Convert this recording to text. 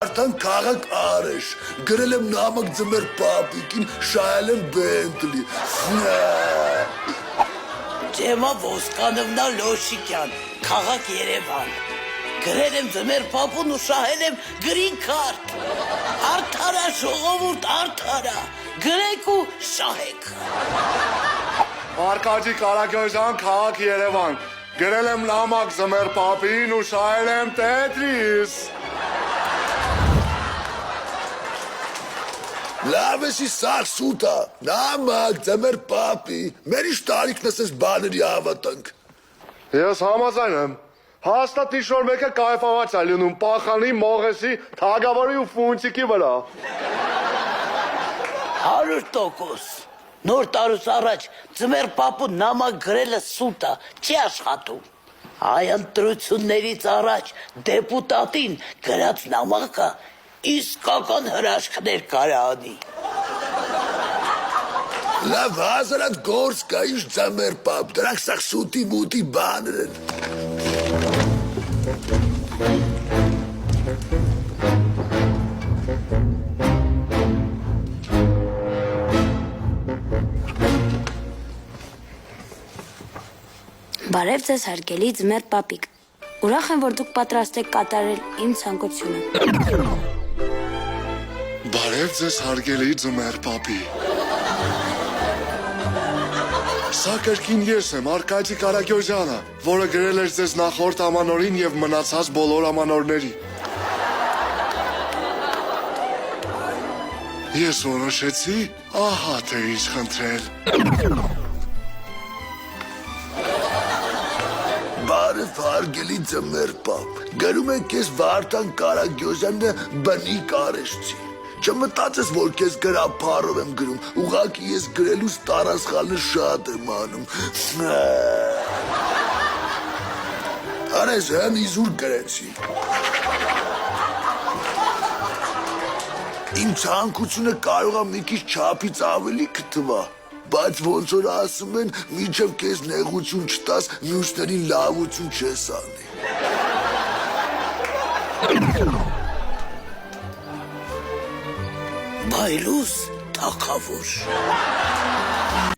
Արդան քաղաք Արեշ, գրել եմ նամակ ձմեր պապիկին, շահել եմ Բենտլի։ Ջեմա Ոսկանովնա Լոշիկյան, քաղաք Երևան։ Գրել եմ ձմեր պապուն ու շահել եմ գրին քարտ։ Արդարա ժողովուրդ, արդարա, գրեք ու շահեք։ Արկադի Կարագոյզյան, քաղաք Երևան, գրել եմ նամակ ձմեր պապին ու շահել եմ Տետրիս։ Լավ ես սաղ սուտա, նամակ ձմեր պապի, մեր իշ տարիքն ես բաների հավատանք։ Ես համաձայն եմ, հաստատ իշոր մեկը կայֆաված է լինում պախանի, մողեսի, թագավորի ու ֆունտիկի վրա։ 100%։ Նոր տարուց առաջ ձմեր պապուն նամակ գրելը սուտ է, չի աշխատում։ Այ ընտրություններից առաջ դեպուտատին գրած նամակը իսկական հրաշքներ կարանի։ Լավ հազարատ գործ կա իշ ձմեր պապ, դրանք սաղ սուտի մուտի բաներ են։ Բարև ձեզ հարգելի ձմեր պապիկ, ուրախ եմ, որ դուք պատրաստ եք կատարել իմ ցանկությունը։ Բարև ձեզ հարգելի ձմեր պապի։ Սա կրկին ես եմ, Արկադի Կարագոյզյանը, որը գրել էր ձեզ նախորդ ամանորին և մնացած բոլոր ամանորների։ Ես որոշեցի, ահա թե ինչ խնդրել։ Բարև հարգելի ձմեր պապ, գրում են կեզ Վարդան Կարագոյզյանը բնիկ արեշցի։ Չմտածես, որ կեզ գրապարով եմ գրում, ուղղակի ես գրելուց տարասխալը շատ եմ անում։ Արես հեն իզուր գրեցի։ Իմ ցանկությունը կարող է մի քիչ չափից ավելի կթվա, բայց ոնց որ ասում են, մինչև կեզ նեղություն չտաս, մյուսներին լավություն չես անի։ Բայլուս թագավոր։